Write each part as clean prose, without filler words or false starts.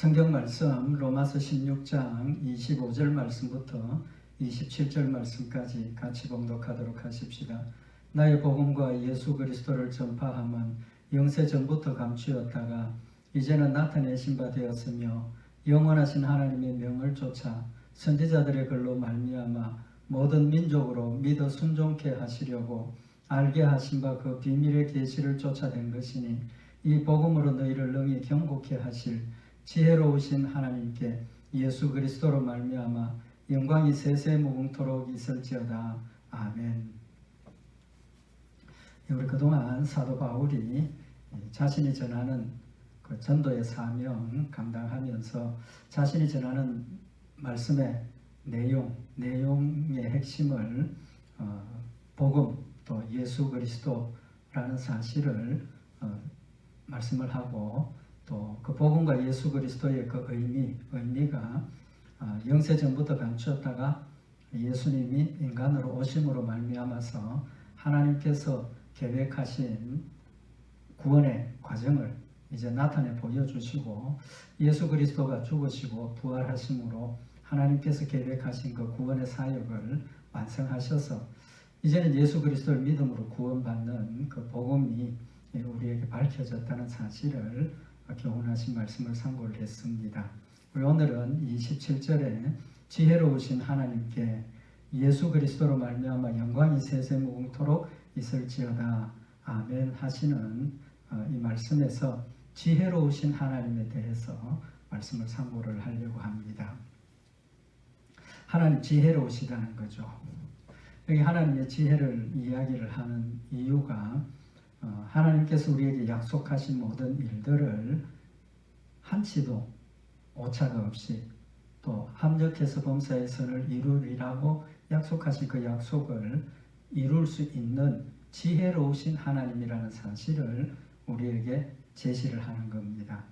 성경 말씀 로마서 16장 25절 말씀부터 27절 말씀까지 같이 봉독하도록 하십시다. 나의 복음과 예수 그리스도를 전파함은 영세 전부터 감추었다가 이제는 나타내신 바 되었으며 영원하신 하나님의 명을 쫓아 선지자들의 글로 말미암아 모든 민족으로 믿어 순종케 하시려고 알게 하신 바 그 비밀의 계시를 쫓아낸 것이니 이 복음으로 너희를 능히 경고케 하실 지혜로우신 하나님께 예수 그리스도로 말미암아 영광이 세세 무궁토록 있을지어다. 아멘. 우리 그동안 사도 바울이 자신이 전하는 그 전도의 사명 감당하면서 자신이 전하는 말씀의 내용의 핵심을 복음 또 예수 그리스도라는 사실을 말씀을 하고 또 그 복음과 예수 그리스도의 그 의미가 영세 전부터 감추었다가 예수님이 인간으로 오심으로 말미암아서 하나님께서 계획하신 구원의 과정을 이제 나타내 보여주시고 예수 그리스도가 죽으시고 부활하심으로 하나님께서 계획하신 그 구원의 사역을 완성하셔서 이제는 예수 그리스도를 믿음으로 구원받는 그 복음이 우리에게 밝혀졌다는 사실을 교훈하신 말씀을 상고를 했습니다. 우리 오늘은 27절에 지혜로우신 하나님께 예수 그리스도로 말미암아 영광이 세세무궁토록 있을지어다. 아멘 하시는 이 말씀에서 지혜로우신 하나님에 대해서 말씀을 상고를 하려고 합니다. 하나님 지혜로우시다는 거죠. 여기 하나님의 지혜를 이야기를 하는 이유가 하나님께서 우리에게 약속하신 모든 일들을 한치도 오차가 없이 또 합력해서 범사의 선을 이루리라고 약속하신 그 약속을 이룰 수 있는 지혜로우신 하나님이라는 사실을 우리에게 제시를 하는 겁니다.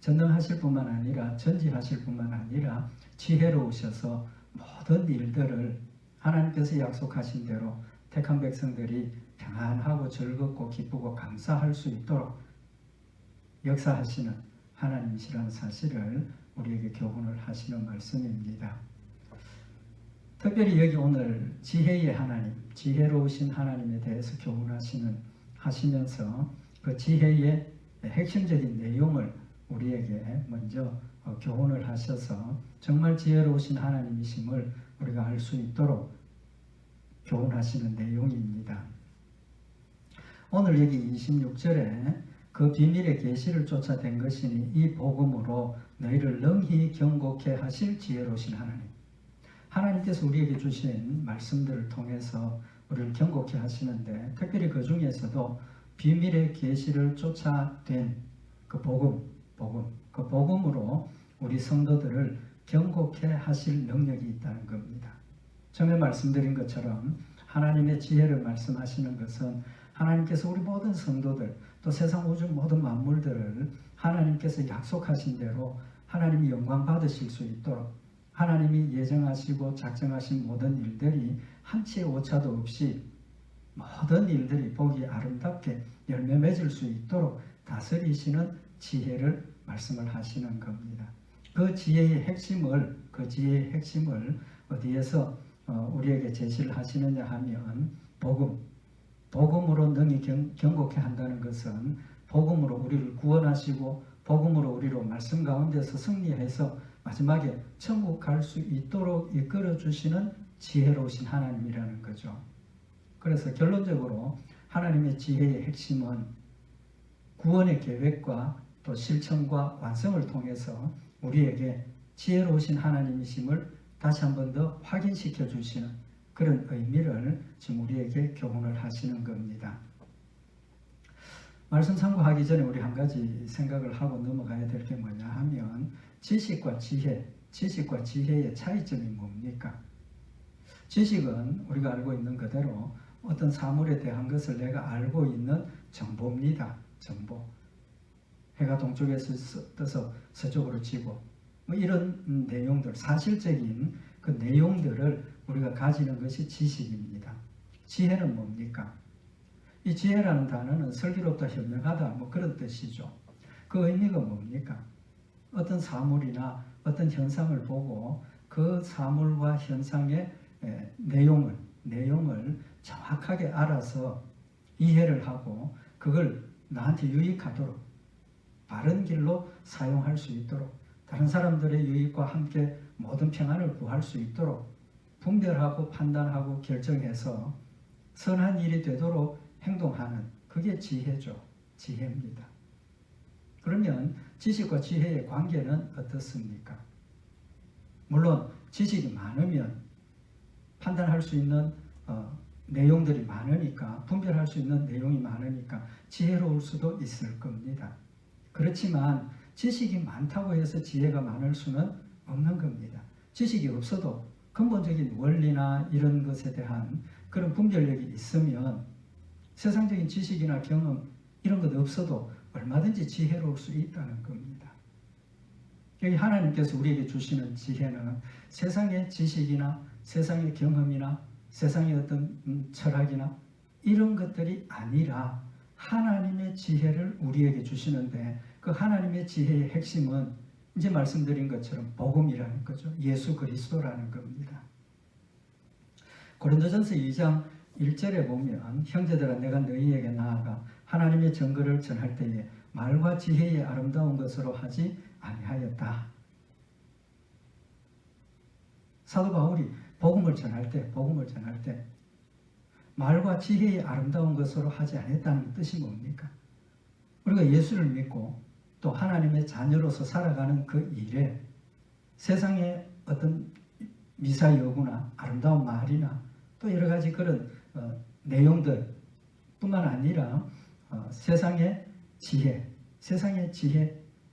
전능하실 뿐만 아니라 전지하실 뿐만 아니라 지혜로우셔서 모든 일들을 하나님께서 약속하신 대로 택한 백성들이 평안하고 즐겁고 기쁘고 감사할 수 있도록 역사하시는 하나님이시라는 사실을 우리에게 교훈을 하시는 말씀입니다. 특별히 여기 오늘 지혜의 하나님, 지혜로우신 하나님에 대해서 하시면서 그 지혜의 핵심적인 내용을 우리에게 먼저 교훈을 하셔서 정말 지혜로우신 하나님이심을 우리가 알 수 있도록 교훈하시는 내용입니다. 오늘 여기 26절에 그 비밀의 계시를 쫓아낸 것이니 이 복음으로 너희를 능히 경고케 하실 지혜로우신 하나님. 하나님께서 우리에게 주신 말씀들을 통해서 우리를 경고케 하시는데 특별히 그 중에서도 비밀의 계시를 쫓아낸 그 그 복음으로 우리 성도들을 경고케 하실 능력이 있다는 겁니다. 처음에 말씀드린 것처럼 하나님의 지혜를 말씀하시는 것은 하나님께서 우리 모든 성도들 또 세상 우주 모든 만물들을 하나님께서 약속하신 대로 하나님이 영광 받으실 수 있도록 하나님이 예정하시고 작정하신 모든 일들이 한치의 오차도 없이 모든 일들이 보기 아름답게 열매 맺을 수 있도록 다스리시는 지혜를 말씀을 하시는 겁니다. 그 지혜의 핵심을 어디에서 우리에게 제시를 하시느냐 하면 복음으로 능히 경고케 한다는 것은 복음으로 우리를 구원하시고 복음으로 우리로 말씀 가운데서 승리해서 마지막에 천국 갈 수 있도록 이끌어 주시는 지혜로우신 하나님이라는 거죠. 그래서 결론적으로 하나님의 지혜의 핵심은 구원의 계획과 또 실천과 완성을 통해서 우리에게 지혜로우신 하나님이심을 다시 한 번 더 확인시켜 주시는 그런 의미를 지금 우리에게 교훈을 하시는 겁니다. 말씀 참고하기 전에 우리 한 가지 생각을 하고 넘어가야 될 게 뭐냐 하면 지식과 지혜의 차이점이 뭡니까? 지식은 우리가 알고 있는 그대로 어떤 사물에 대한 것을 내가 알고 있는 정보입니다. 정보. 해가 동쪽에서 떠서 서쪽으로 지고 이런 내용들, 사실적인 그 내용들을 우리가 가지는 것이 지식입니다. 지혜는 뭡니까? 이 지혜라는 단어는 슬기롭다, 현명하다 그런 뜻이죠. 그 의미가 뭡니까? 어떤 사물이나 어떤 현상을 보고 그 사물과 현상의 내용을 정확하게 알아서 이해를 하고 그걸 나한테 유익하도록 바른 길로 사용할 수 있도록 다른 사람들의 유익과 함께 모든 평안을 구할 수 있도록 분별하고 판단하고 결정해서 선한 일이 되도록 행동하는 그게 지혜죠. 지혜입니다. 그러면 지식과 지혜의 관계는 어떻습니까? 물론 지식이 많으면 판단할 수 있는 내용들이 많으니까 분별할 수 있는 내용이 많으니까 지혜로울 수도 있을 겁니다. 그렇지만 지식이 많다고 해서 지혜가 많을 수는 없는 겁니다. 지식이 없어도 근본적인 원리나 이런 것에 대한 그런 분별력이 있으면 세상적인 지식이나 경험 이런 것 없어도 얼마든지 지혜로울 수 있다는 겁니다. 여기 하나님께서 우리에게 주시는 지혜는 세상의 지식이나 세상의 경험이나 세상의 어떤 철학이나 이런 것들이 아니라 하나님의 지혜를 우리에게 주시는데 그 하나님의 지혜의 핵심은 이제 말씀드린 것처럼 복음이라는 거죠. 예수 그리스도라는 겁니다. 고린도전서 2장 1절에 보면 형제들아 내가 너희에게 나아가 하나님의 증거를 전할 때에 말과 지혜의 아름다운 것으로 하지 아니하였다. 사도 바울이 복음을 전할 때 말과 지혜의 아름다운 것으로 하지 않았다는 뜻이 뭡니까? 우리가 예수를 믿고 또 하나님의 자녀로서 살아가는 그 일에 세상의 어떤 미사여구나 아름다운 말이나 또 여러 가지 그런 내용들 뿐만 아니라 세상의 지혜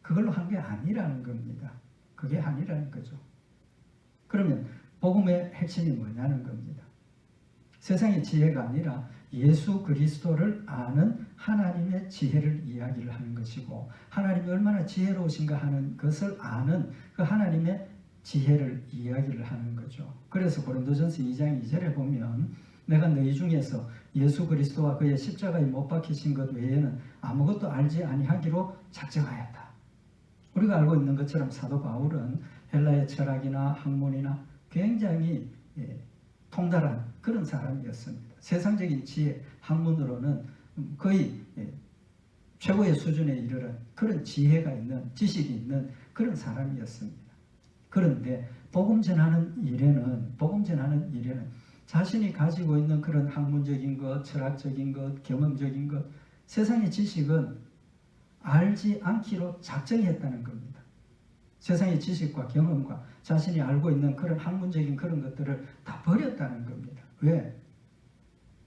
그걸로 한 게 아니라는 겁니다. 그게 아니라는 거죠. 그러면 복음의 핵심이 뭐냐는 겁니다. 세상의 지혜가 아니라 예수 그리스도를 아는 하나님의 지혜를 이야기를 하는 것이고 하나님이 얼마나 지혜로우신가 하는 것을 아는 그 하나님의 지혜를 이야기를 하는 거죠. 그래서 고린도전서 2장 2절에 보면 내가 너희 중에서 예수 그리스도와 그의 십자가에 못 박히신 것 외에는 아무것도 알지 아니하기로 작정하였다. 우리가 알고 있는 것처럼 사도 바울은 헬라의 철학이나 학문이나 굉장히 통달한 그런 사람이었습니다. 세상적인 지혜, 학문으로는 거의 최고의 수준에 이르는 그런 지혜가 있는, 지식이 있는 그런 사람이었습니다. 그런데 복음 전하는 일에는 자신이 가지고 있는 그런 학문적인 것, 철학적인 것, 경험적인 것, 세상의 지식은 알지 않기로 작정했다는 겁니다. 세상의 지식과 경험과 자신이 알고 있는 그런 학문적인 그런 것들을 다 버렸다는 겁니다. 왜?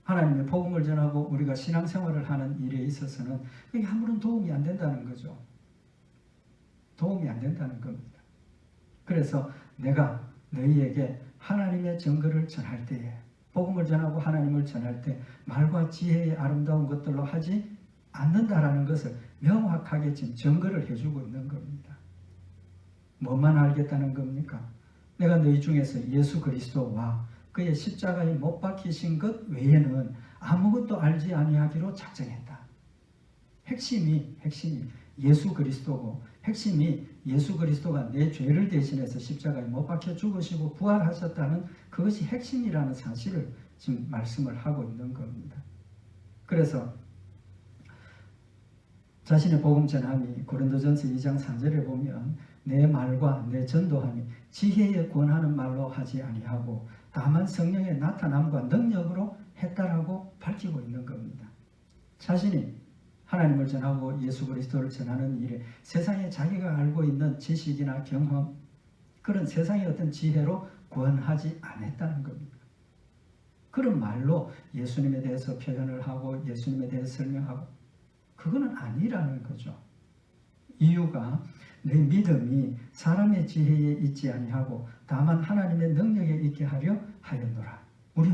하나님의 복음을 전하고 우리가 신앙생활을 하는 일에 있어서는 그게 아무런 도움이 안 된다는 거죠. 도움이 안 된다는 겁니다. 그래서 내가 너희에게 하나님의 증거를 전할 때에 복음을 전하고 하나님을 전할 때 말과 지혜의 아름다운 것들로 하지 않는다라는 것을 명확하게 지금 증거를 해주고 있는 겁니다. 뭐만 알겠다는 겁니까? 내가 너희 중에서 예수 그리스도와 그의 십자가에 못 박히신 것 외에는 아무것도 알지 아니하기로 작정했다. 핵심이 예수 그리스도고 핵심이 예수 그리스도가 내 죄를 대신해서 십자가에 못 박혀 죽으시고 부활하셨다는 그것이 핵심이라는 사실을 지금 말씀을 하고 있는 겁니다. 그래서 자신의 복음 전함이 고린도전서 2장 3절에 보면 내 말과 내 전도함이 지혜에 권하는 말로 하지 아니하고 다만 성령의 나타남과 능력으로 했다라고 밝히고 있는 겁니다. 자신이 하나님을 전하고 예수 그리스도를 전하는 일에 세상에 자기가 알고 있는 지식이나 경험 그런 세상의 어떤 지혜로 권하지 않았다는 겁니다. 그런 말로 예수님에 대해서 표현을 하고 예수님에 대해서 설명하고 그거는 아니라는 거죠. 이유가 내 믿음이 사람의 지혜에 있지 아니하고 다만 하나님의 능력에 있게 하려 하였노라. 우리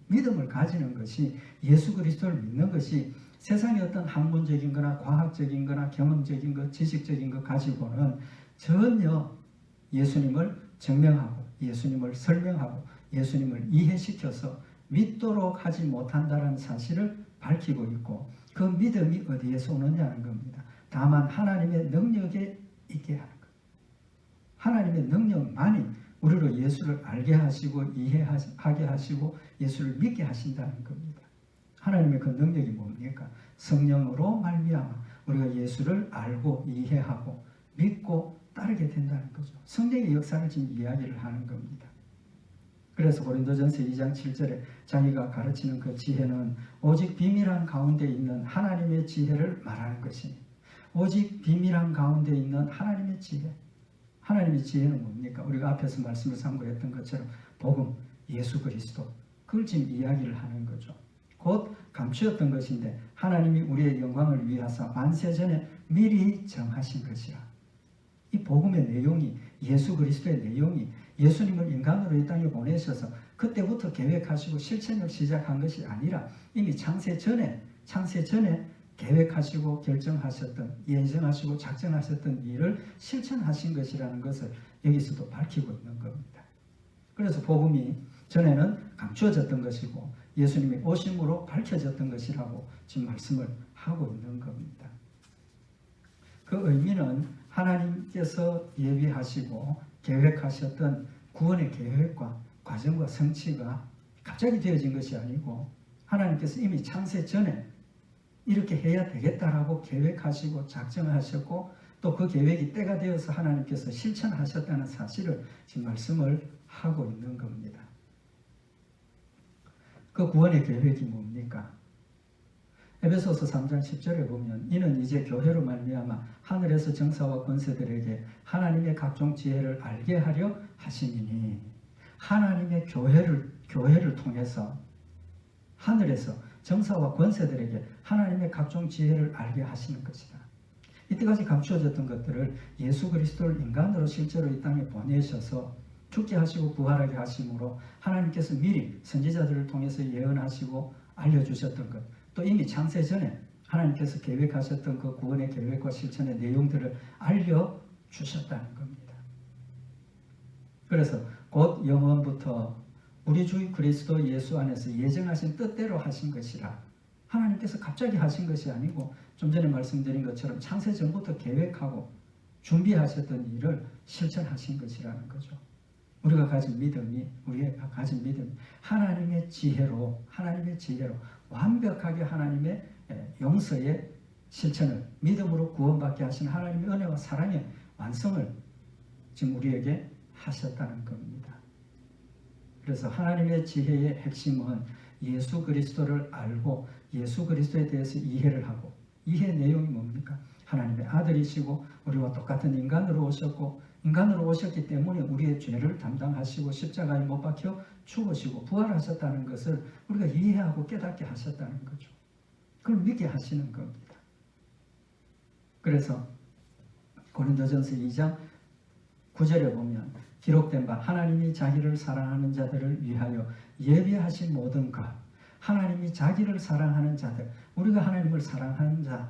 믿음을 가지는 것이 예수 그리스도를 믿는 것이 세상의 어떤 학문적인 거나 과학적인 거나 경험적인 것, 지식적인 것 가지고는 전혀 예수님을 증명하고 예수님을 설명하고 예수님을 이해시켜서 믿도록 하지 못한다는 사실을 밝히고 있고 그 믿음이 어디에서 오느냐는 겁니다. 다만 하나님의 능력에 있게 하는 것. 하나님의 능력만이 우리로 예수를 알게 하시고 이해하게 하시고 예수를 믿게 하신다는 겁니다. 하나님의 그 능력이 뭡니까? 성령으로 말미암아 우리가 예수를 알고 이해하고 믿고 따르게 된다는 거죠. 성령의 역사를 지금 이야기를 하는 겁니다. 그래서 고린도전서 2장 7절에 자기가 가르치는 그 지혜는 오직 비밀한 가운데 있는 하나님의 지혜를 말하는 것이니, 오직 비밀한 가운데 있는 하나님의 지혜. 하나님의 지혜는 뭡니까? 우리가 앞에서 말씀을 참고했던 것처럼 복음, 예수 그리스도, 그걸 지금 이야기를 하는 거죠. 곧 감추었던 것인데 하나님이 우리의 영광을 위하사 만세전에 미리 정하신 것이라. 이 복음의 내용이, 예수 그리스도의 내용이 예수님을 인간으로 이 땅에 보내셔서 그때부터 계획하시고 실천을 시작한 것이 아니라 이미 창세 전에 계획하시고 결정하셨던, 예정하시고 작정하셨던 일을 실천하신 것이라는 것을 여기서도 밝히고 있는 겁니다. 그래서 복음이 전에는 감추어졌던 것이고 예수님이 오심으로 밝혀졌던 것이라고 지금 말씀을 하고 있는 겁니다. 그 의미는 하나님께서 예비하시고 계획하셨던 구원의 계획과 과정과 성취가 갑자기 되어진 것이 아니고 하나님께서 이미 창세 전에 이렇게 해야 되겠다라고 계획하시고 작정하셨고 또 그 계획이 때가 되어서 하나님께서 실천하셨다는 사실을 지금 말씀을 하고 있는 겁니다. 그 구원의 계획이 뭡니까? 에베소서 3장 10절에 보면 이는 이제 교회로 말미암아 하늘에서 정사와 권세들에게 하나님의 각종 지혜를 알게 하려 하심이니, 하나님의 교회를 통해서 하늘에서 정사와 권세들에게 하나님의 각종 지혜를 알게 하시는 것이다. 이때까지 감추어졌던 것들을 예수 그리스도를 인간으로 실제로 이 땅에 보내셔서 죽게 하시고 부활하게 하심으로 하나님께서 미리 선지자들을 통해서 예언하시고 알려주셨던 것, 또 이미 창세 전에 하나님께서 계획하셨던 그 구원의 계획과 실천의 내용들을 알려주셨다는 겁니다. 그래서 곧 영원부터 우리 주 그리스도 예수 안에서 예정하신 뜻대로 하신 것이라. 하나님께서 갑자기 하신 것이 아니고 좀 전에 말씀드린 것처럼 창세 전부터 계획하고 준비하셨던 일을 실천하신 것이라는 거죠. 우리가 가진 믿음이 하나님의 지혜로 완벽하게 하나님의 용서의 실천을 믿음으로 구원받게 하신 하나님의 은혜와 사랑의 완성을 지금 우리에게 하셨다는 겁니다. 그래서 하나님의 지혜의 핵심은 예수 그리스도를 알고 예수 그리스도에 대해서 이해를 하고, 이해 내용이 뭡니까? 하나님의 아들이시고 우리와 똑같은 인간으로 오셨고 인간으로 오셨기 때문에 우리의 죄를 담당하시고 십자가에 못 박혀 죽으시고 부활하셨다는 것을 우리가 이해하고 깨닫게 하셨다는 거죠. 그걸 믿게 하시는 겁니다. 그래서 고린도전서 2장 9절에 보면 기록된 바 하나님이 자기를 사랑하는 자들을 위하여 예비하신 모든 것, 하나님이 자기를 사랑하는 자들, 우리가 하나님을 사랑하는 자,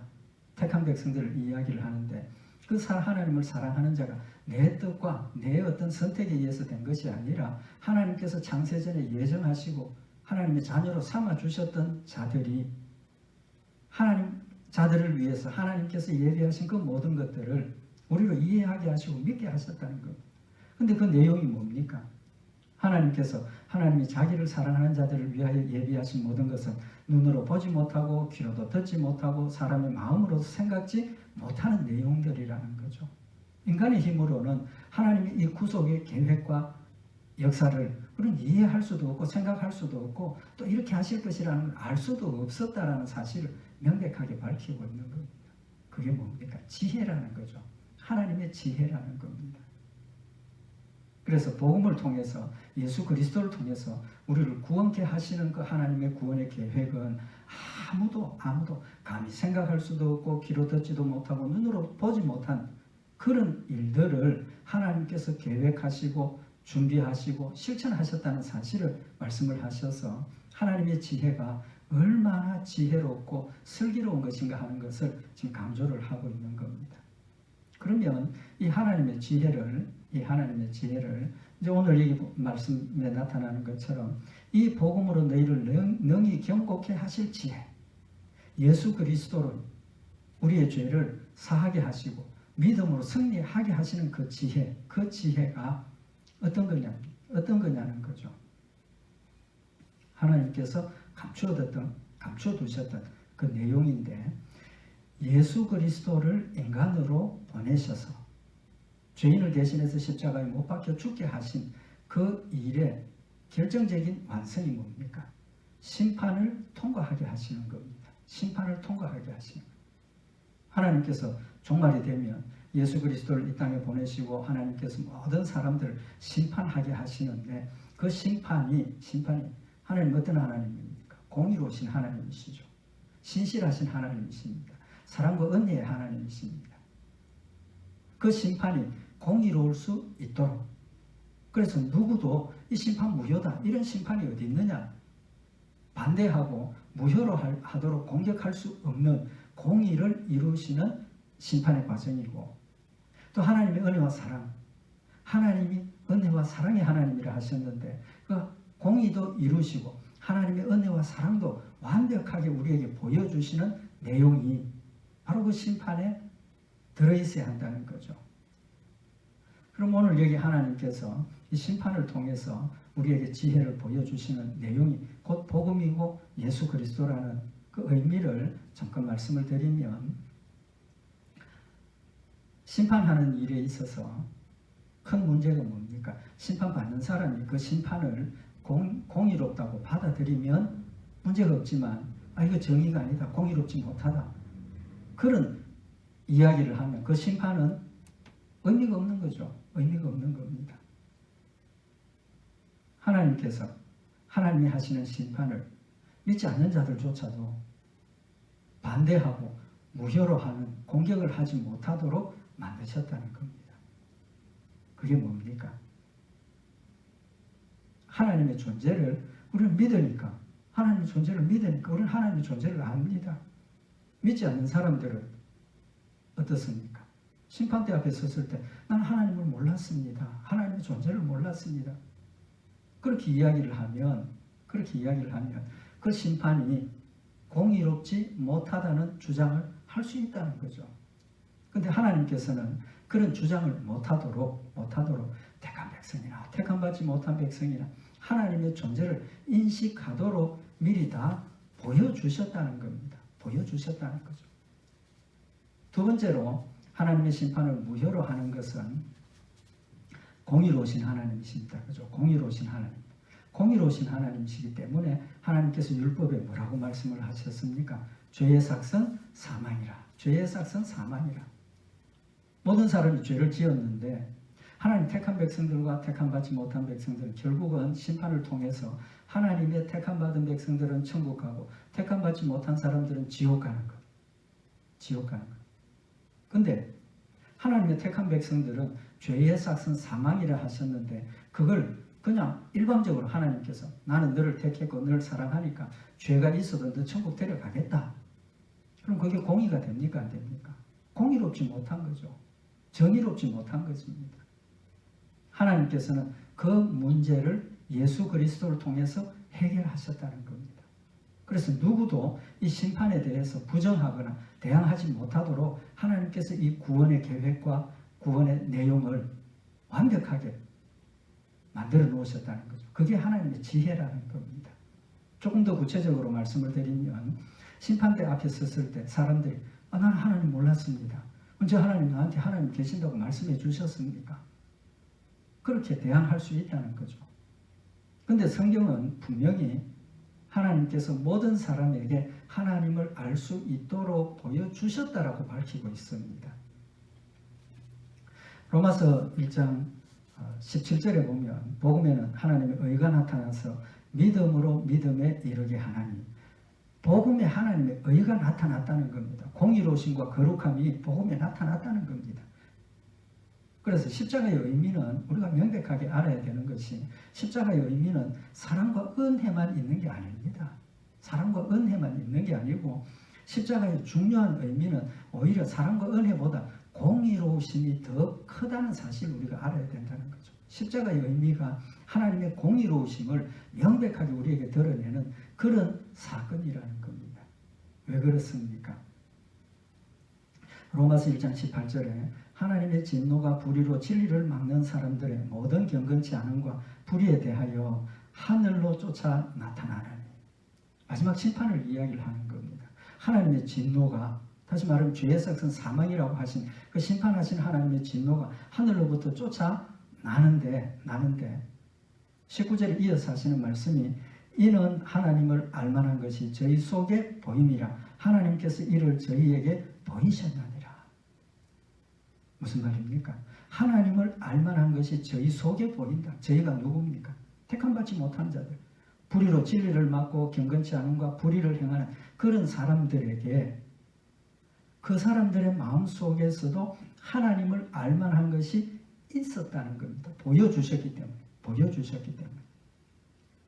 택한 백성들을 이야기를 하는데 그 하나님을 사랑하는 자가 내 뜻과 내 어떤 선택에 의해서 된 것이 아니라 하나님께서 창세전에 예정하시고 하나님의 자녀로 삼아주셨던 자들이 하나님 자들을 위해서 하나님께서 예비하신 그 모든 것들을 우리로 이해하게 하시고 믿게 하셨다는 겁니다. 근데 그 내용이 뭡니까? 하나님이 자기를 사랑하는 자들을 위하여 예비하신 모든 것은 눈으로 보지 못하고 귀로도 듣지 못하고 사람의 마음으로도 생각지 못하는 내용들이라는 거죠. 인간의 힘으로는 하나님의 이 구속의 계획과 역사를 우리는 이해할 수도 없고 생각할 수도 없고 또 이렇게 하실 것이라는 걸 알 수도 없었다라는 사실을 명백하게 밝히고 있는 겁니다. 그게 뭡니까? 지혜라는 거죠. 하나님의 지혜라는 겁니다. 그래서 복음을 통해서 예수 그리스도를 통해서 우리를 구원케 하시는 그 하나님의 구원의 계획은 아무도 감히 생각할 수도 없고 귀로 듣지도 못하고 눈으로 보지 못한 그런 일들을 하나님께서 계획하시고 준비하시고 실천하셨다는 사실을 말씀을 하셔서 하나님의 지혜가 얼마나 지혜롭고 슬기로운 것인가 하는 것을 지금 강조를 하고 있는 겁니다. 그러면 이 하나님의 지혜를 이제 오늘 이 말씀에 나타나는 것처럼 이 복음으로 너희를 능히 경고케 하실 지혜, 예수 그리스도로 우리의 죄를 사하게 하시고 믿음으로 승리하게 하시는 그 지혜가 어떤 거냐는 거죠. 하나님께서 감춰두셨던 그 내용인데, 예수 그리스도를 인간으로 보내셔서 죄인을 대신해서 십자가에 못 박혀 죽게 하신 그 일의 결정적인 완성이 뭡니까? 심판을 통과하게 하시는 겁니다. 심판을 통과하게 하시는 겁니다. 하나님께서 종말이 되면 예수 그리스도를 이 땅에 보내시고 하나님께서 모든 사람들을 심판하게 하시는데, 그 심판이 하나님 어떤 하나님입니까? 공의로우신 하나님이시죠. 신실하신 하나님이십니다. 사랑과 은혜의 하나님이십니다. 그 심판이 공의로울 수 있도록, 그래서 누구도 이 심판 무효다, 이런 심판이 어디 있느냐, 반대하고 무효로 하도록 공격할 수 없는 공의를 이루시는 심판의 과정이고, 또 하나님의 은혜와 사랑, 하나님이 은혜와 사랑의 하나님이라 하셨는데, 그 공의도 이루시고 하나님의 은혜와 사랑도 완벽하게 우리에게 보여주시는 내용이 바로 그 심판에 들어있어야 한다는 거죠. 그럼 오늘 여기 하나님께서 이 심판을 통해서 우리에게 지혜를 보여주시는 내용이 곧 복음이고 예수 그리스도라는 그 의미를 잠깐 말씀을 드리면, 심판하는 일에 있어서 큰 문제가 뭡니까? 심판받는 사람이 그 심판을 공의롭다고 받아들이면 문제가 없지만, 이거 정의가 아니다, 공의롭지 못하다, 그런 이야기를 하면 그 심판은 의미가 없는 거죠. 의미가 없는 겁니다. 하나님께서 하나님이 하시는 심판을 믿지 않는 자들조차도 반대하고 무효로 하는, 공격을 하지 못하도록 만드셨다는 겁니다. 그게 뭡니까? 하나님의 존재를 우리는 믿으니까, 하나님의 존재를 믿으니까 우리는 하나님의 존재를 압니다. 믿지 않는 사람들은 어떻습니까? 심판대 앞에 섰을 때 나는 하나님을 몰랐습니다. 하나님의 존재를 몰랐습니다. 그렇게 이야기를 하면 그 심판이 공의롭지 못하다는 주장을 할 수 있다는 거죠. 그런데 하나님께서는 그런 주장을 못하도록 택한 백성이나 택함받지 못한 백성이나 하나님의 존재를 인식하도록 미리 다 보여주셨다는 겁니다. 보여주셨다는 거죠. 두 번째로 하나님의 심판을 무효로 하는 것은 공의로우신 하나님이십니다. 그죠? 공의로우신 하나님. 공의로우신 하나님이시기 때문에 하나님께서 율법에 뭐라고 말씀을 하셨습니까? 죄의 삭은 사망이라. 죄의 삭은 사망이라. 모든 사람이 죄를 지었는데 하나님 택한 백성들과 택함받지 못한 백성들은 결국은 심판을 통해서 하나님의 택함받은 백성들은 천국 가고 택함받지 못한 사람들은 지옥 가는 것. 지옥 가는 것. 근데 하나님의 택한 백성들은 죄의 삭은 사망이라 하셨는데, 그걸 그냥 일방적으로 하나님께서 나는 너를 택했고 너를 사랑하니까 죄가 있어도 너 천국 데려가겠다. 그럼 그게 공의가 됩니까? 안 됩니까? 공의롭지 못한 거죠. 정의롭지 못한 것입니다. 하나님께서는 그 문제를 예수 그리스도를 통해서 해결하셨다는 겁니다. 그래서 누구도 이 심판에 대해서 부정하거나 대항하지 못하도록 하나님께서 이 구원의 계획과 구원의 내용을 완벽하게 만들어 놓으셨다는 거죠. 그게 하나님의 지혜라는 겁니다. 조금 더 구체적으로 말씀을 드리면, 심판대 앞에 섰을 때 사람들이 나는 하나님 몰랐습니다. 언제 하나님 나한테 하나님 계신다고 말씀해 주셨습니까? 그렇게 대항할 수 있다는 거죠. 그런데 성경은 분명히 하나님께서 모든 사람에게 하나님을 알 수 있도록 보여주셨다라고 밝히고 있습니다. 로마서 1장 17절에 보면 복음에는 하나님의 의가 나타나서 믿음으로 믿음에 이르게 하나니, 복음에 하나님의 의가 나타났다는 겁니다. 공의로우심과 거룩함이 복음에 나타났다는 겁니다. 그래서 십자가의 의미는 우리가 명백하게 알아야 되는 것이, 십자가의 의미는 사랑과 은혜만 있는 게 아닙니다. 사랑과 은혜만 있는 게 아니고, 십자가의 중요한 의미는 오히려 사랑과 은혜보다 공의로우심이 더 크다는 사실을 우리가 알아야 된다는 거죠. 십자가의 의미가 하나님의 공의로우심을 명백하게 우리에게 드러내는 그런 사건이라는 겁니다. 왜 그렇습니까? 로마서 1장 18절에 하나님의 진노가 불의로 진리를 막는 사람들의 모든 경건치 않음과 불의에 대하여 하늘로 쫓아 나타나는 마지막 심판을 이야기를 하는 겁니다. 하나님의 진노가, 다시 말하면 죄의 삭은 사망이라고 하신 그 심판하신 하나님의 진노가 하늘로부터 쫓아 나는데 19절에 이어서 하시는 말씀이 이는 하나님을 알만한 것이 저희 속에 보임이라 하나님께서 이를 저희에게 보이셨느니라. 무슨 말입니까? 하나님을 알만한 것이 저희 속에 보인다. 저희가 누굽니까? 택함받지 못한 자들, 불의로 진리를 막고 경건치 않음과 불의를 행하는 그런 사람들에게 그 사람들의 마음속에서도 하나님을 알만한 것이 있었다는 겁니다. 보여주셨기 때문에.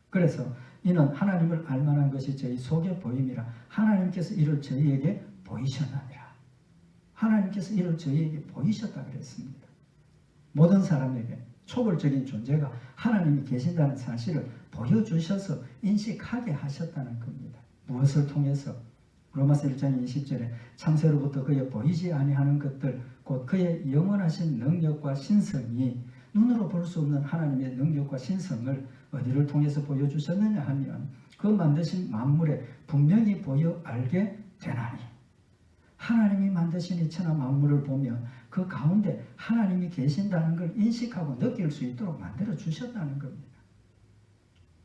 그래서 이는 하나님을 알만한 것이 저희 속에 보임이라 하나님께서 이를 저희에게 보이셨느니라. 하나님께서 이를 저희에게 보이셨다 그랬습니다. 모든 사람에게 초월적인 존재가 하나님이 계신다는 사실을 보여주셔서 인식하게 하셨다는 겁니다. 무엇을 통해서? 로마서 1장 20절에 창세로부터 그의 보이지 아니하는 것들 곧 그의 영원하신 능력과 신성이 눈으로 볼 수 없는 하나님의 능력과 신성을 어디를 통해서 보여주셨느냐 하면 그 만드신 만물에 분명히 보여 알게 되나니 하나님이 만드신 이 천하 만물을 보면 그 가운데 하나님이 계신다는 걸 인식하고 느낄 수 있도록 만들어 주셨다는 겁니다.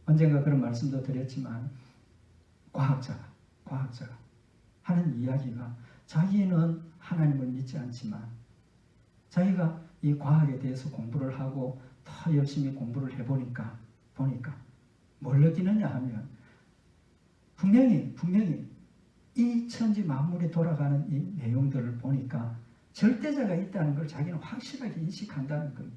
언젠가 그런 말씀도 드렸지만 과학자가 하는 이야기가 자기는 하나님을 믿지 않지만 자기가 이 과학에 대해서 공부를 하고 더 열심히 공부를 해보니까 뭘 느끼느냐 하면 분명히 이 천지 만물이 돌아가는 이 내용들을 보니까 절대자가 있다는 걸 자기는 확실하게 인식한다는 겁니다.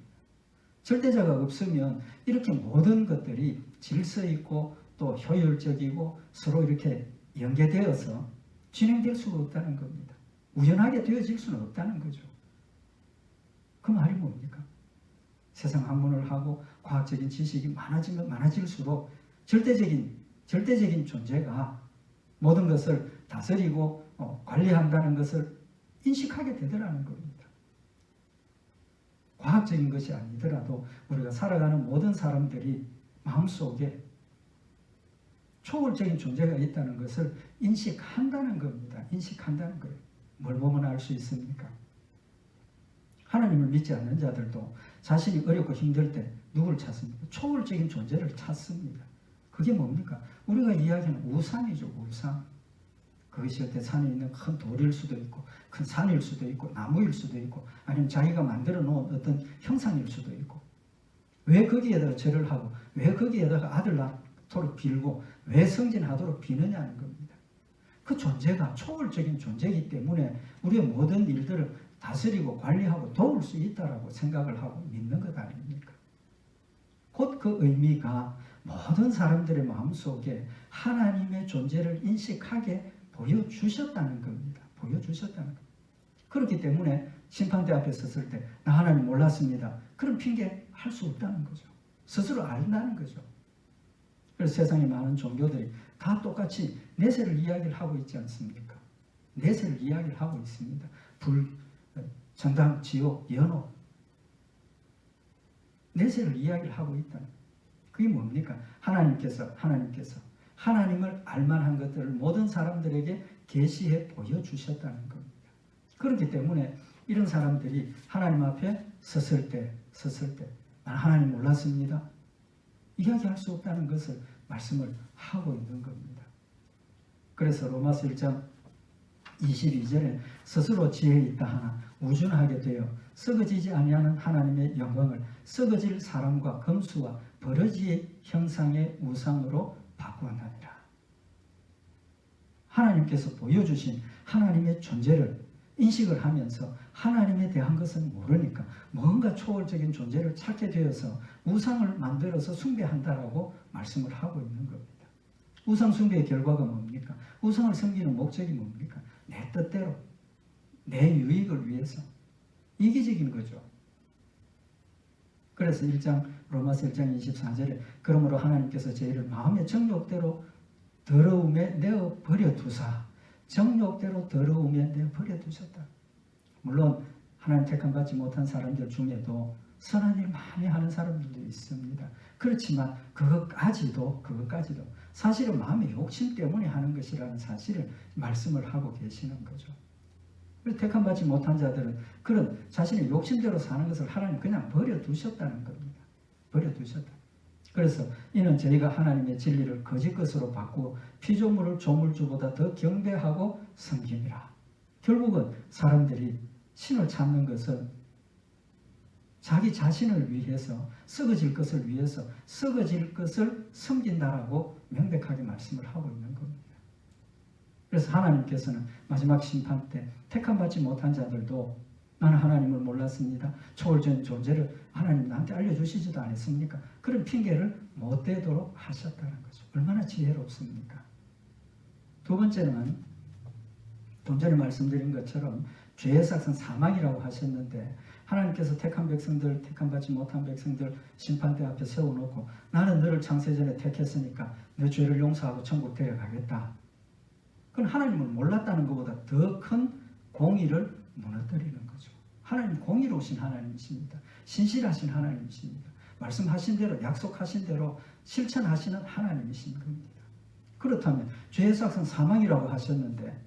절대자가 없으면 이렇게 모든 것들이 질서 있고 또 효율적이고 서로 이렇게 연계되어서 진행될 수가 없다는 겁니다. 우연하게 되어질 수는 없다는 거죠. 그 말이 뭡니까? 세상 학문을 하고 과학적인 지식이 많아지면 많아질수록 절대적인 존재가 모든 것을 다스리고 관리한다는 것을 인식하게 되더라는 겁니다. 과학적인 것이 아니더라도 우리가 살아가는 모든 사람들이 마음속에 초월적인 존재가 있다는 것을 인식한다는 겁니다. 인식한다는 거예요. 뭘 보면 알 수 있습니까? 하나님을 믿지 않는 자들도 자신이 어렵고 힘들 때 누구를 찾습니까? 초월적인 존재를 찾습니다. 그게 뭡니까? 우리가 이야기하는 우상이죠. 우상. 그것이 어때 산에 있는 큰 돌일 수도 있고 큰 산일 수도 있고 나무일 수도 있고 아니면 자기가 만들어 놓은 어떤 형상일 수도 있고 왜 거기에다가 절을 하고 왜 거기에다가 아들 낳도록 빌고 왜 승진하도록 비느냐는 겁니다. 그 존재가 초월적인 존재이기 때문에 우리의 모든 일들을 다스리고 관리하고 도울 수 있다라고 생각을 하고 믿는 것 아닙니까? 곧 그 의미가 모든 사람들의 마음속에 하나님의 존재를 인식하게 보여주셨다는 겁니다. 보여주셨다는 겁니다. 그렇기 때문에 심판대 앞에 섰을 때 나 하나님 몰랐습니다. 그런 핑계 할 수 없다는 거죠. 스스로 안다는 거죠. 그래서 세상에 많은 종교들이 다 똑같이 내세를 이야기를 하고 있지 않습니까? 내세를 이야기를 하고 있습니다. 불, 정당, 지옥, 연호. 내세를 이야기를 하고 있다는 거예요. 그게 뭡니까? 하나님께서 하나님을 알만한 것들을 모든 사람들에게 계시해 보여주셨다는 겁니다. 그렇기 때문에 이런 사람들이 하나님 앞에 섰을 때 난 하나님 몰랐습니다. 이야기할 수 없다는 것을 말씀을 하고 있는 겁니다. 그래서 로마서 1장 22절에 스스로 지혜 있다 하나 우준하게 되어 썩어지지 아니하는 하나님의 영광을 썩어질 사람과 검수와 버러지의 형상의 우상으로 바꾸었느니라. 하나님께서 보여주신 하나님의 존재를 인식을 하면서 하나님에 대한 것은 모르니까 뭔가 초월적인 존재를 찾게 되어서 우상을 만들어서 숭배한다라고 말씀을 하고 있는 겁니다. 우상 숭배의 결과가 뭡니까? 우상을 섬기는 목적이 뭡니까? 내 뜻대로, 내 유익을 위해서. 이기적인 거죠. 그래서 로마서 1장 24절에 그러므로 하나님께서 저희를 마음의 정욕대로 더러움에 내어 버려 두사 정욕대로 더러움에 내어 버려 두셨다. 물론 하나님 택함 받지 못한 사람들 중에도 선한 일 많이 하는 사람들도 있습니다. 그렇지만 그것까지도 사실은 마음의 욕심 때문에 하는 것이라는 사실을 말씀을 하고 계시는 거죠. 택함 받지 못한 자들은 그런 자신의 욕심대로 사는 것을 하나님 그냥 버려두셨다는 겁니다. 버려두셨다. 그래서 이는 저희가 하나님의 진리를 거짓 것으로 바꾸고 피조물을 조물주보다 더 경배하고 섬김이라. 결국은 사람들이 신을 찾는 것은 자기 자신을 위해서, 썩어질 것을 위해서 썩어질 것을 섬긴다라고 명백하게 말씀을 하고 있는 겁니다. 그래서 하나님께서는 마지막 심판 때 택함 받지 못한 자들도 나는 하나님을 몰랐습니다. 초월적인 존재를 하나님 나한테 알려주시지도 않았습니까? 그런 핑계를 못 대도록 하셨다는 거죠. 얼마나 지혜롭습니까? 두 번째는 좀 전에 말씀드린 것처럼 죄의 삭은 사망이라고 하셨는데 하나님께서 택한 백성들, 택한 받지 못한 백성들 심판대 앞에 세워놓고 나는 너를 창세전에 택했으니까 너 죄를 용서하고 천국 데려가겠다. 그건 하나님을 몰랐다는 것보다 더 큰 공의를 무너뜨리는 거죠. 하나님 공의로우신 하나님이십니다. 신실하신 하나님이십니다. 말씀하신 대로 약속하신 대로 실천하시는 하나님이신 겁니다. 그렇다면 죄의 삭은 사망이라고 하셨는데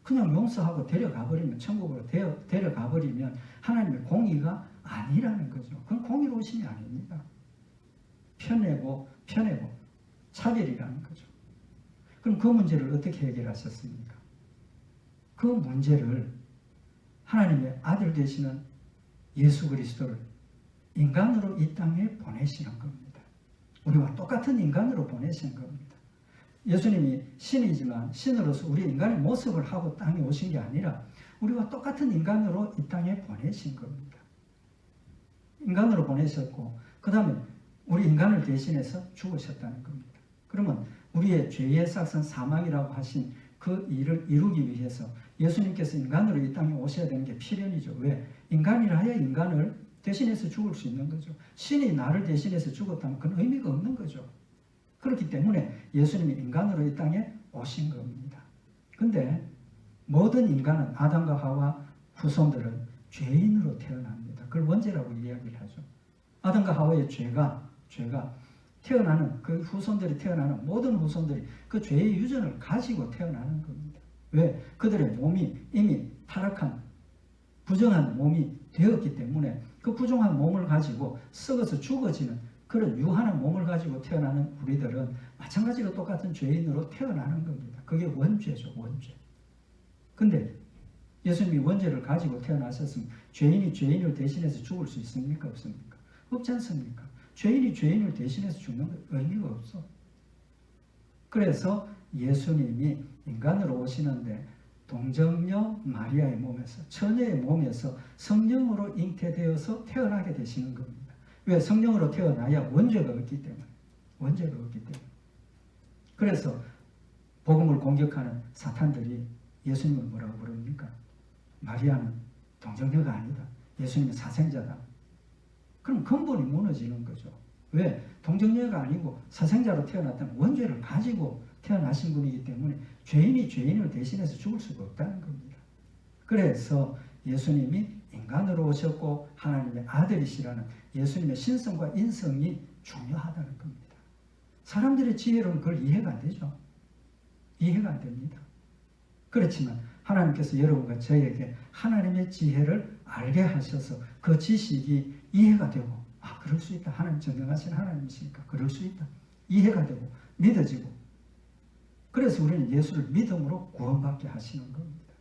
그냥 용서하고 데려가버리면 천국으로 데려가버리면 하나님의 공의가 아니라는 거죠. 그건 공의로우심이 아닙니다. 편애고 차별이라는 거죠. 그럼 그 문제를 어떻게 해결하셨습니까? 그 문제를 하나님의 아들 되시는 예수 그리스도를 인간으로 이 땅에 보내시는 겁니다. 우리와 똑같은 인간으로 보내신 겁니다. 예수님이 신이지만 신으로서 우리 인간의 모습을 하고 땅에 오신 게 아니라 우리와 똑같은 인간으로 이 땅에 보내신 겁니다. 인간으로 보내셨고 그 다음에 우리 인간을 대신해서 죽으셨다는 겁니다. 그러면 우리의 죄의 삭은 사망이라고 하신 그 일을 이루기 위해서 예수님께서 인간으로 이 땅에 오셔야 되는 게 필연이죠. 왜? 인간이라 하여 인간을 대신해서 죽을 수 있는 거죠. 신이 나를 대신해서 죽었다면 그건 의미가 없는 거죠. 그렇기 때문에 예수님이 인간으로 이 땅에 오신 겁니다. 근데 모든 인간은 아담과 하와 후손들은 죄인으로 태어납니다. 그걸 원죄라고 이야기를 하죠. 아담과 하와의 죄가 태어나는 그 후손들이 태어나는 모든 후손들이 그 죄의 유전을 가지고 태어나는 겁니다. 왜? 그들의 몸이 이미 타락한 부정한 몸이 되었기 때문에 그 부정한 몸을 가지고 썩어서 죽어지는 그런 유한한 몸을 가지고 태어나는 우리들은 마찬가지로 똑같은 죄인으로 태어나는 겁니다. 그게 원죄죠, 원죄. 근데 예수님이 원죄를 가지고 태어나셨으면 죄인이 죄인을 대신해서 죽을 수 있습니까? 없습니까? 없지 않습니까? 죄인이 죄인을 대신해서 죽는 건 의미가 없어. 그래서 예수님이 인간으로 오시는데 동정녀 마리아의 몸에서, 처녀의 몸에서 성령으로 잉태되어서 태어나게 되시는 겁니다. 왜? 성령으로 태어나야 원죄가 없기 때문에. 그래서 복음을 공격하는 사탄들이 예수님을 뭐라고 부릅니까? 마리아는 동정녀가 아니다. 예수님은 사생자다. 그럼 근본이 무너지는 거죠. 왜? 동정녀가 아니고 사생자로 태어났다면 원죄를 가지고 태어나신 분이기 때문에 죄인이 죄인을 대신해서 죽을 수가 없다는 겁니다. 그래서 예수님이 인간으로 오셨고 하나님의 아들이시라는 예수님의 신성과 인성이 중요하다는 겁니다. 사람들의 지혜로는 그걸 이해가 안 되죠. 이해가 안 됩니다. 그렇지만 하나님께서 여러분과 저에게 하나님의 지혜를 알게 하셔서 그 지식이 이해가 되고 그럴 수 있다. 하나님 전능하신 하나님이시니까 그럴 수 있다. 이해가 되고 믿어지고 그래서 우리는 예수를 믿음으로 구원받게 하시는 겁니다.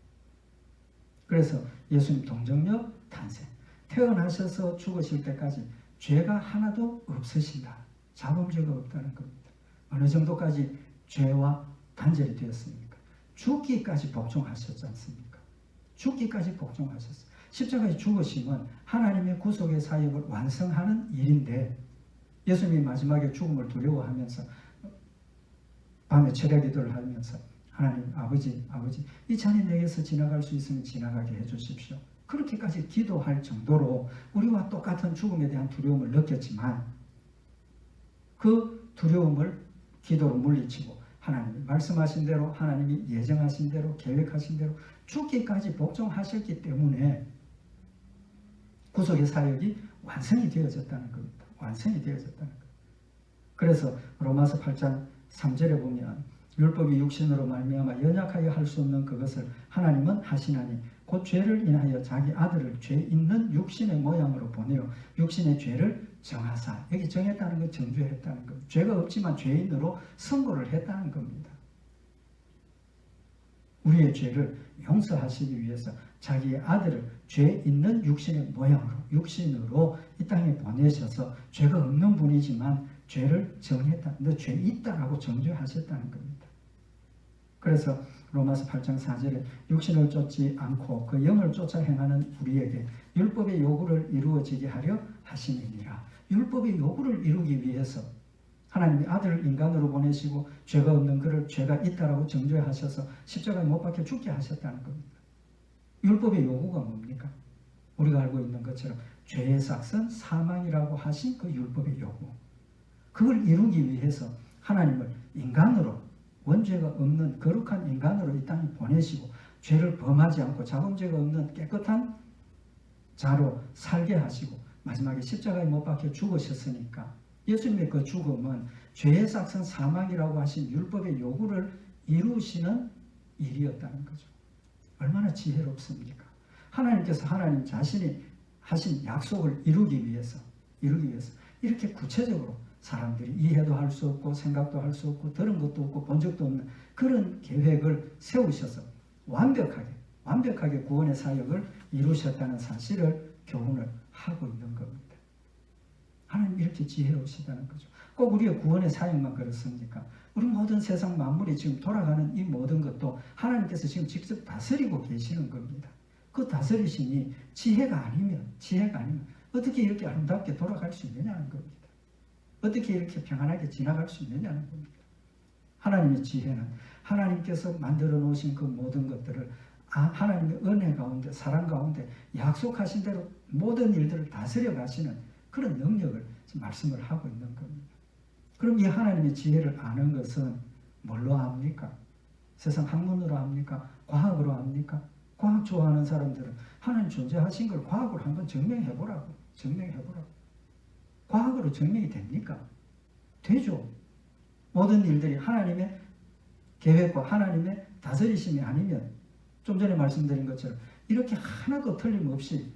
그래서 예수님 동정녀 탄생 태어나셔서 죽으실 때까지 죄가 하나도 없으신다. 자범죄가 없다는 겁니다. 어느 정도까지 죄와 단절이 되었습니까? 죽기까지 복종하셨지 않습니까? 죽기까지 복종하셨어요. 십자가에 죽으심은 하나님의 구속의 사역을 완성하는 일인데 예수님이 마지막에 죽음을 두려워하면서 밤에 철야 기도를 하면서 하나님 아버지 이 잔이 내게서 지나갈 수 있으면 지나가게 해주십시오. 그렇게까지 기도할 정도로 우리와 똑같은 죽음에 대한 두려움을 느꼈지만 그 두려움을 기도로 물리치고 하나님이 말씀하신 대로 하나님이 예정하신 대로 계획하신 대로 죽기까지 복종하셨기 때문에 구속의 사역이 완성이 되어졌다는 겁니다. 완성이 되어졌다는 겁니다. 그래서 로마서 8장 3절에 보면 율법이 육신으로 말미암아 연약하게 할 수 없는 그것을 하나님은 하시나니 곧 죄를 인하여 자기 아들을 죄 있는 육신의 모양으로 보내어 육신의 죄를 정하사. 여기 정했다는 건 정죄했다는 겁니다. 죄가 없지만 죄인으로 선고를 했다는 겁니다. 우리의 죄를 용서하시기 위해서 자기의 아들을 죄 있는 육신의 모양으로 육신으로 이 땅에 보내셔서 죄가 없는 분이지만 죄를 정했다. 너 죄 있다라고 정죄하셨다는 겁니다. 그래서 로마서 8장 4절에 육신을 쫓지 않고 그 영을 쫓아 행하는 우리에게 율법의 요구를 이루어지게 하려 하심이니라. 율법의 요구를 이루기 위해서 하나님이 아들을 인간으로 보내시고 죄가 없는 그를 죄가 있다라고 정죄하셔서 십자가에 못 박혀 죽게 하셨다는 겁니다. 율법의 요구가 뭡니까? 우리가 알고 있는 것처럼 죄의 삭은 사망이라고 하신 그 율법의 요구. 그걸 이루기 위해서 하나님을 인간으로 원죄가 없는 거룩한 인간으로 이 땅에 보내시고 죄를 범하지 않고 자범죄가 없는 깨끗한 자로 살게 하시고 마지막에 십자가에 못 박혀 죽으셨으니까 예수님의 그 죽음은 죄의 삭은 사망이라고 하신 율법의 요구를 이루시는 일이었다는 거죠. 얼마나 지혜롭습니까? 하나님께서 하나님 자신이 하신 약속을 이루기 위해서 이렇게 구체적으로 사람들이 이해도 할 수 없고 생각도 할 수 없고 들은 것도 없고 본 적도 없는 그런 계획을 세우셔서 완벽하게 구원의 사역을 이루셨다는 사실을 교훈을 하고 있는 겁니다. 하나님 이렇게 지혜로우시다는 거죠. 꼭 우리의 구원의 사역만 그렇습니까? 우리 모든 세상 만물이 지금 돌아가는 이 모든 것도 하나님께서 지금 직접 다스리고 계시는 겁니다. 그 다스리심이 지혜가 아니면 어떻게 이렇게 아름답게 돌아갈 수 있느냐는 겁니다. 어떻게 이렇게 평안하게 지나갈 수 있느냐는 겁니다. 하나님의 지혜는 하나님께서 만들어 놓으신 그 모든 것들을 하나님의 은혜 가운데 사랑 가운데 약속하신 대로 모든 일들을 다스려 가시는 그런 능력을 지금 말씀을 하고 있는 겁니다. 그럼 이 하나님의 지혜를 아는 것은 뭘로 압니까? 세상 학문으로 압니까? 과학으로 압니까? 과학 좋아하는 사람들은 하나님 존재하신 걸 과학으로 한번 증명해보라고. 과학으로 증명이 됩니까? 되죠. 모든 일들이 하나님의 계획과 하나님의 다스리심이 아니면 좀 전에 말씀드린 것처럼 이렇게 하나도 틀림없이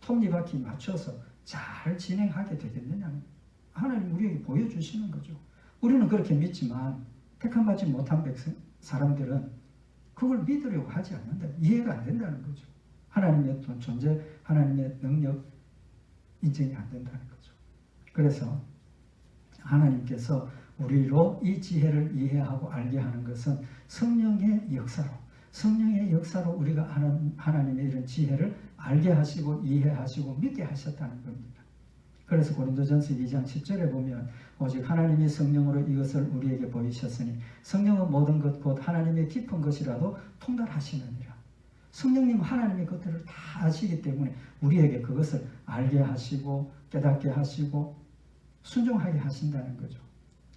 톱니바퀴 맞춰서 잘 진행하게 되겠느냐. 하나님 우리에게 보여주시는 거죠. 우리는 그렇게 믿지만 택함받지 못한 사람들은 그걸 믿으려고 하지 않는다. 이해가 안 된다는 거죠. 하나님의 존재, 하나님의 능력 인정이 안 된다는 거죠. 그래서 하나님께서 우리로 이 지혜를 이해하고 알게 하는 것은 성령의 역사로 우리가 아는 하나님의 이런 지혜를 알게 하시고 이해하시고 믿게 하셨다는 겁니다. 그래서 고린도전서 2장 10절에 보면 오직 하나님이 성령으로 이것을 우리에게 보이셨으니 성령은 모든 것 곧 하나님의 깊은 것이라도 통달하시느니라. 성령님 하나님의 것들을 다 아시기 때문에 우리에게 그것을 알게 하시고 깨닫게 하시고 순종하게 하신다는 거죠.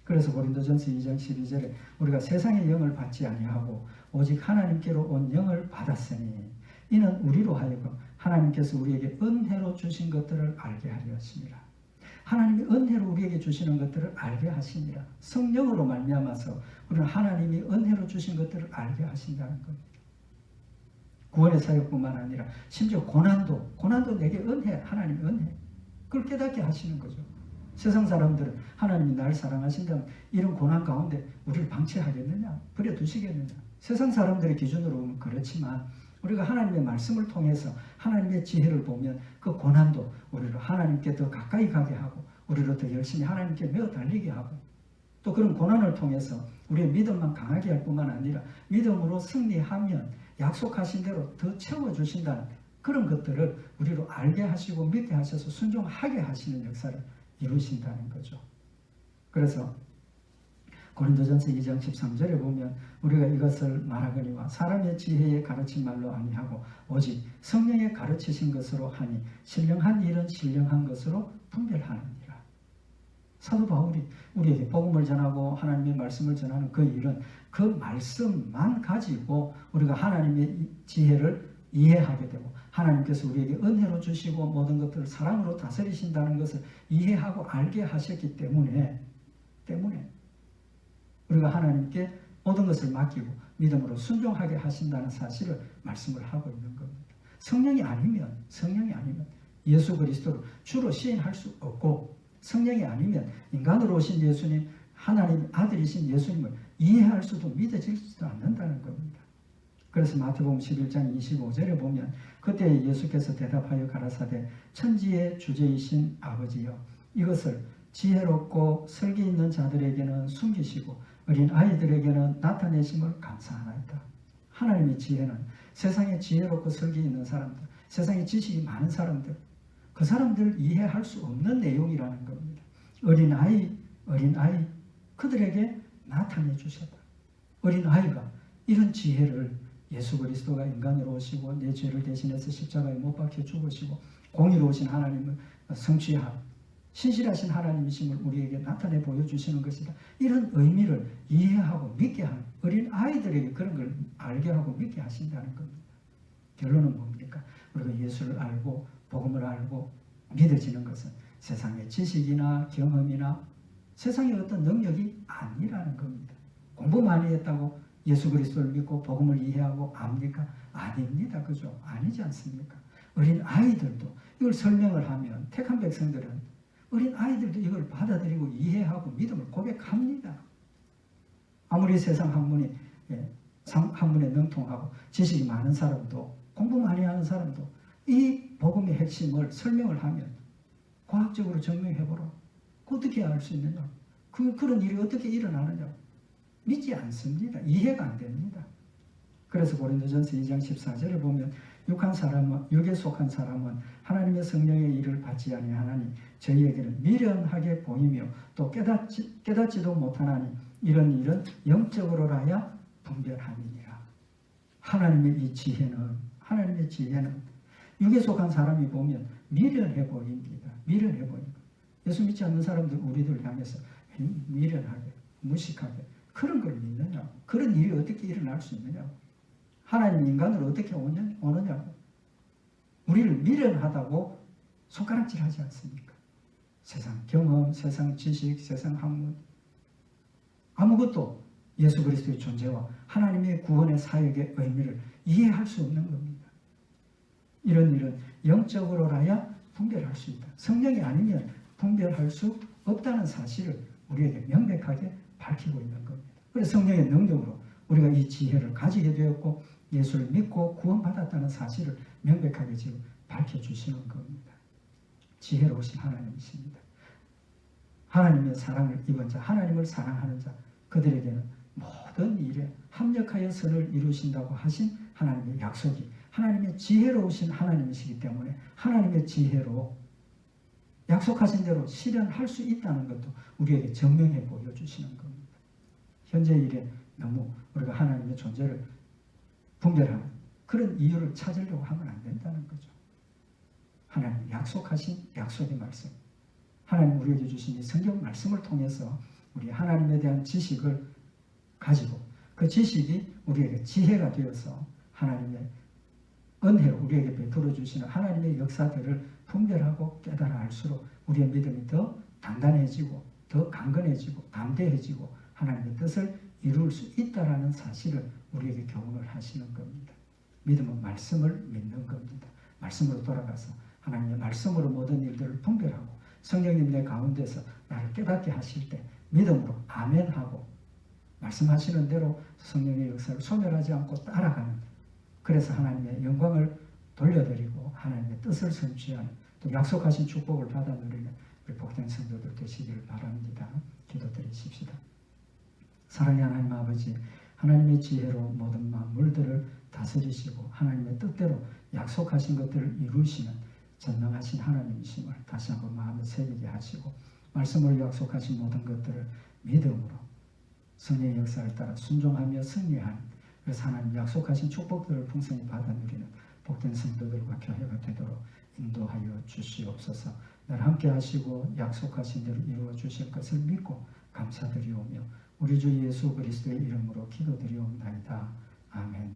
그래서 고린도전서 2장 12절에 우리가 세상의 영을 받지 아니하고 오직 하나님께로 온 영을 받았으니 이는 우리로 하여금 하나님께서 우리에게 은혜로 주신 것들을 알게 하려 하심이라. 하나님이 은혜로 우리에게 주시는 것들을 알게 하시니라. 성령으로 말미암아서 우리는 하나님이 은혜로 주신 것들을 알게 하신다는 겁니다. 구원의 사역뿐만 아니라 심지어 고난도 내게 은혜, 하나님의 은혜. 그걸 깨닫게 하시는 거죠. 세상 사람들은 하나님이 나를 사랑하신다면 이런 고난 가운데 우리를 방치하겠느냐? 버려두시겠느냐? 세상 사람들의 기준으로 보면 그렇지만 우리가 하나님의 말씀을 통해서 하나님의 지혜를 보면 그 고난도 우리를 하나님께 더 가까이 가게 하고 우리를 더 열심히 하나님께 메어 달리게 하고 또 그런 고난을 통해서 우리의 믿음만 강하게 할 뿐만 아니라 믿음으로 승리하면 약속하신 대로 더 채워주신다는 그런 것들을 우리로 알게 하시고 믿게 하셔서 순종하게 하시는 역사를 이루신다는 거죠. 그래서 고린도전서 2장 13절에 보면 우리가 이것을 말하거니와 사람의 지혜에 가르친 말로 아니하고 오직 성령의 가르치신 것으로 하니 신령한 일은 신령한 것으로 분별하느니라. 사도 바울이 우리에게 복음을 전하고 하나님의 말씀을 전하는 그 일은 그 말씀만 가지고 우리가 하나님의 지혜를 이해하게 되고 하나님께서 우리에게 은혜로 주시고 모든 것들을 사랑으로 다스리신다는 것을 이해하고 알게 하셨기 때문에 우리가 하나님께 모든 것을 맡기고 믿음으로 순종하게 하신다는 사실을 말씀을 하고 있는 겁니다. 성령이 아니면 예수 그리스도를 주로 시인할 수 없고, 성령이 아니면 인간으로 오신 예수님, 하나님 아들이신 예수님을 이해할 수도 믿어지지도 않는다는 겁니다. 그래서 마태복음 11장 25절에 보면 그때 예수께서 대답하여 가라사대 천지의 주제이신 아버지여, 이것을 지혜롭고 설기 있는 자들에게는 숨기시고 어린 아이들에게는 나타내심을 감사하나이다. 하나님의 지혜는 세상에 지혜롭고 설기 있는 사람들, 세상에 지식이 많은 사람들, 그 사람들을 이해할 수 없는 내용이라는 겁니다. 어린 아이 그들에게 나타내 주셨다. 어린 아이가 이런 지혜를, 예수 그리스도가 인간으로 오시고 내 죄를 대신해서 십자가에 못 박혀 죽으시고 공의로우신 하나님을 성취하고 신실하신 하나님이심을 우리에게 나타내 보여주시는 것이다. 이런 의미를 이해하고 믿게 하는, 어린 아이들에게 그런 걸 알게 하고 믿게 하신다는 겁니다. 결론은 뭡니까? 우리가 예수를 알고 복음을 알고 믿어지는 것은 세상의 지식이나 경험이나 세상의 어떤 능력이 아니라는 겁니다. 공부 많이 했다고 예수 그리스도를 믿고 복음을 이해하고 압니까? 아닙니다. 그죠? 아니지 않습니까? 어린 아이들도 이걸 설명을 하면, 택한 백성들은 어린 아이들도 이걸 받아들이고 이해하고 믿음을 고백합니다. 아무리 세상 학문에 능통하고 지식이 많은 사람도, 공부 많이 하는 사람도 이 복음의 핵심을 설명을 하면 과학적으로 증명해보라. 어떻게 알 수 있느냐? 그런 일이 어떻게 일어나느냐? 믿지 않습니다. 이해가 안 됩니다. 그래서 고린도전서 2장 14절에 보면 육에 속한 사람은 하나님의 성령의 일을 받지 아니하나니 저희에게는 미련하게 보이며 또 깨닫지도 못하나니 이런 일은 영적으로라야 분별함이니라. 하나님의 지혜는 육에 속한 사람이 보면 미련해 보입니다. 예수 믿지 않는 사람들 우리들 향해서 미련하게, 무식하게 그런 걸 믿느냐고. 그런 일이 어떻게 일어날 수 있느냐고. 하나님 인간으로 어떻게 오느냐고. 우리를 미련하다고 손가락질하지 않습니까? 세상 경험, 세상 지식, 세상 학문, 아무것도 예수 그리스도의 존재와 하나님의 구원의 사역의 의미를 이해할 수 없는 겁니다. 이런 일은 영적으로라야 분별할 수 있다. 성령이 아니면 분별할 수 없다는 사실을 우리에게 명백하게 밝히고 있는 겁니다. 그래서 성령의 능력으로 우리가 이 지혜를 가지게 되었고 예수를 믿고 구원받았다는 사실을 명백하게 지금 밝혀주시는 겁니다. 지혜로우신 하나님이십니다. 하나님의 사랑을 입은 자, 하나님을 사랑하는 자, 그들에게는 모든 일에 합력하여 선을 이루신다고 하신 하나님의 약속이 하나님의 지혜로우신 하나님이시기 때문에 하나님의 지혜로 약속하신 대로 실현할 수 있다는 것도 우리에게 증명해 보여주시는 겁니다. 현재 일에 너무 우리가 하나님의 존재를 분별하는 그런 이유를 찾으려고 하면 안 된다는 거죠. 하나님 약속하신 약속의 말씀, 하나님 우리에게 주신 이 성경 말씀을 통해서 우리 하나님에 대한 지식을 가지고 그 지식이 우리에게 지혜가 되어서 하나님의 은혜로 우리에게 베풀어 주시는 하나님의 역사들을 분별하고 깨달아 알수록 우리의 믿음이 더 단단해지고 더 강건해지고 담대해지고 하나님의 뜻을 이룰 수 있다라는 사실을 우리에게 교훈을 하시는 겁니다. 믿음은 말씀을 믿는 겁니다. 말씀으로 돌아가서 하나님의 말씀으로 모든 일들을 분별하고 성령님 내 가운데서 나를 깨닫게 하실 때 믿음으로 아멘하고 말씀하시는 대로 성령의 역사를 소멸하지 않고 따라가는, 그래서 하나님의 영광을 돌려드리고 하나님의 뜻을 성취하는, 또 약속하신 축복을 받아 누리는 우리 복된 성도들 되시기를 바랍니다. 기도드리십시다. 사랑의 하나님 아버지, 하나님의 지혜로 모든 만물들을 다스리시고 하나님의 뜻대로 약속하신 것들을 이루시는 전능하신 하나님이심을 다시 한번 마음에 새기게 하시고 말씀으로 약속하신 모든 것들을 믿음으로 성령의 역사를 따라 순종하며 승리하는, 그래서 하나님 약속하신 축복들을 풍성히 받아 누리는 복된 성도들과 교회가 되도록 인도하여 주시옵소서. 늘 함께 하시고 약속하신 대로 이루어 주실 것을 믿고 감사드리오며 우리 주 예수 그리스도의 이름으로 기도드리옵나이다. 아멘.